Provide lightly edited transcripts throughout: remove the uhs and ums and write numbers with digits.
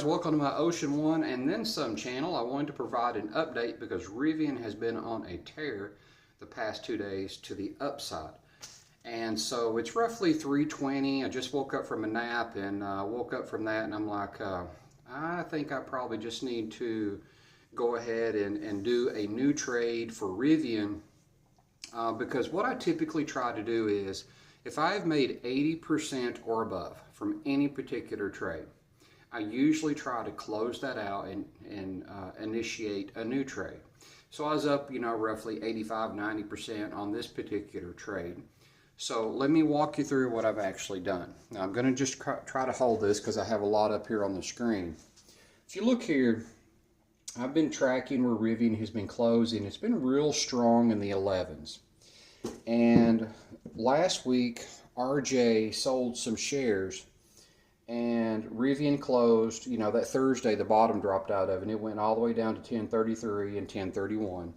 guys, welcome to my Ocean One and Then Some channel. I wanted to provide an update because Rivian has been on a tear the past 2 days to the upside. And so it's roughly 3:20. I just woke up from a nap and woke up from that and I'm like, I think I probably just need to go ahead and do a new trade for Rivian because what I typically try to do is if I've made 80% or above from any particular trade, I usually try to close that out and initiate a new trade. So I was up, roughly 85–90% on this particular trade. So let me walk you through what I've actually done. Now I'm going to just try to hold this because I have a lot up here on the screen. If you look here, I've been tracking where Rivian has been closing. It's been real strong in the 11s. And last week, RJ sold some shares and Rivian closed, that Thursday the bottom dropped out of it and it went all the way down to 1033 and 1031.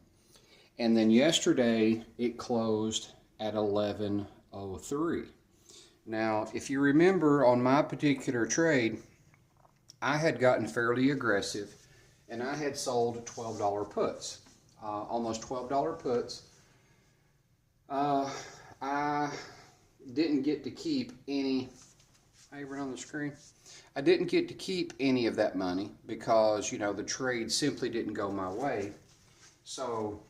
And then yesterday it closed at 1103. Now, if you remember on my particular trade, I had gotten fairly aggressive and I had sold $12 puts, almost $12 puts. I didn't get to keep any. Right on the screen. I didn't get to keep any of that money because, the trade simply didn't go my way. So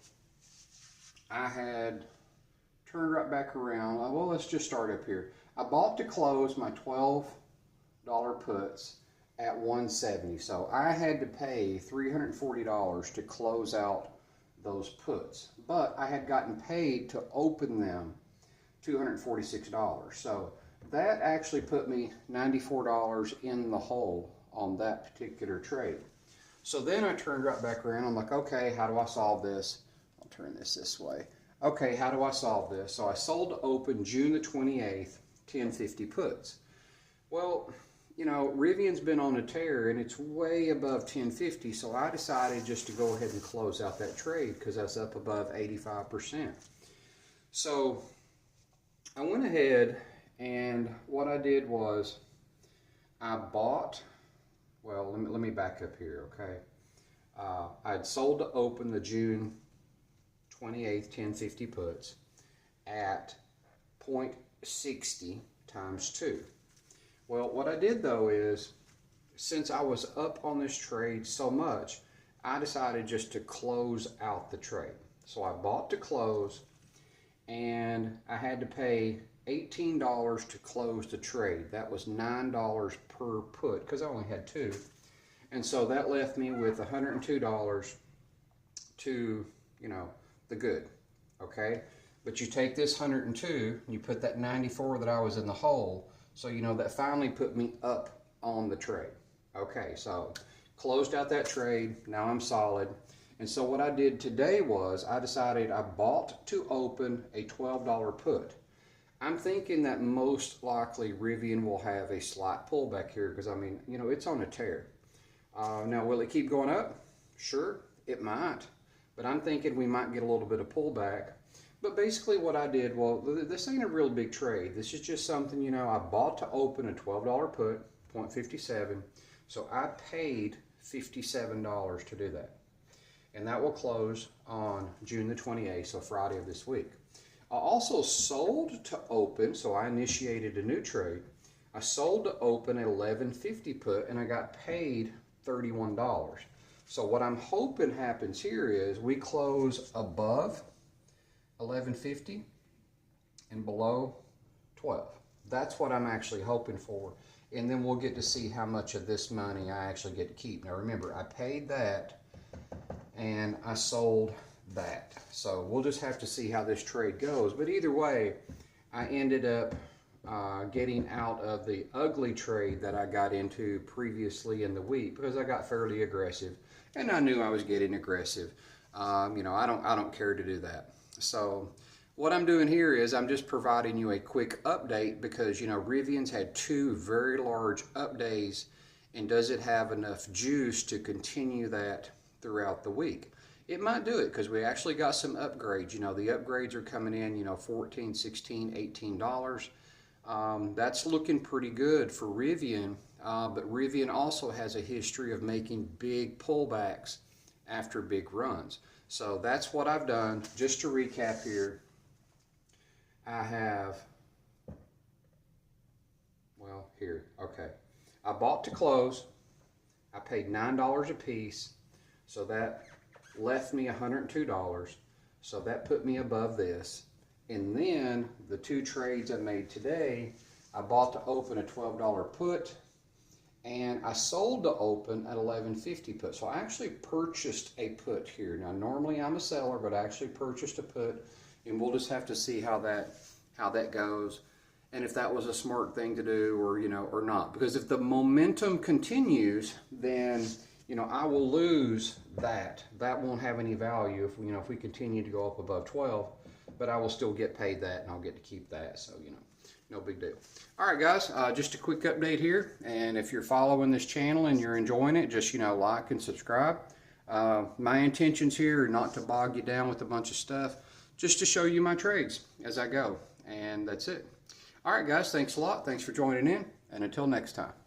I had turned right back around. Well, let's just start up here. I bought to close my $12 puts at 170. So I had to pay $340 to close out those puts. But I had gotten paid to open them $246. So that actually put me $94 in the hole on that particular trade. So then I turned right back around. I'm like, okay, how do I solve this? I'll turn this way. Okay, how do I solve this? So I sold to open June the 28th, 1050 puts. Well, Rivian's been on a tear and it's way above 1050, so I decided just to go ahead and close out that trade because I was up above 85%. So I went ahead and what I did was I bought, well, let me back up here, okay? I'd sold to open the June 28th 1050 puts at 0.60 times 2. Well, what I did though is, since I was up on this trade so much, I decided just to close out the trade. So I bought to close and I had to pay $18 to close the trade. That was $9 per put because I only had two. And so that left me with $102 to, the good, okay? But you take this 102 and you put that 94 that I was in the hole, so that finally put me up on the trade. Okay, so closed out that trade, now I'm solid. And so what I did today was I decided I bought to open a $12 put. I'm thinking that most likely Rivian will have a slight pullback here because, it's on a tear. Now, will it keep going up? Sure, it might. But I'm thinking we might get a little bit of pullback. But basically what I did, well, this ain't a real big trade. This is just something, I bought to open a $12 put, 0.57. So I paid $57 to do that. And that will close on June the 28th, so Friday of this week. I also sold to open, so I initiated a new trade. I sold to open at 1150 put and I got paid $31. So what I'm hoping happens here is we close above 1150 and below 12. That's what I'm actually hoping for. And then we'll get to see how much of this money I actually get to keep. Now remember, I paid that and I sold that. So we'll just have to see how this trade goes. But either way, I ended up getting out of the ugly trade that I got into previously in the week because I got fairly aggressive and I knew I was getting aggressive. I don't care to do that. So what I'm doing here is I'm just providing you a quick update because Rivian's had two very large up days, and does it have enough juice to continue that throughout the week? It might do it because we actually got some upgrades. The upgrades are coming in, $14, $16, $18. That's looking pretty good for Rivian. but Rivian also has a history of making big pullbacks after big runs. So that's what I've done. Just to recap here, I have, well, here, okay. I bought to close. I paid $9 a piece, so that left me $102. So that put me above this. And then the two trades I made today, I bought to open a $12 put, and I sold to open at $11.50 put. So I actually purchased a put here. Now normally I'm a seller, but I actually purchased a put, and we'll just have to see how that goes, and if that was a smart thing to do, or or not. Because if the momentum continues, then I will lose that. That won't have any value if we continue to go up above 12. But I will still get paid that, and I'll get to keep that. So no big deal. All right, guys, just a quick update here. And if you're following this channel and you're enjoying it, just like and subscribe. My intentions here are not to bog you down with a bunch of stuff, just to show you my trades as I go. And that's it. All right, guys, thanks a lot. Thanks for joining in, and until next time.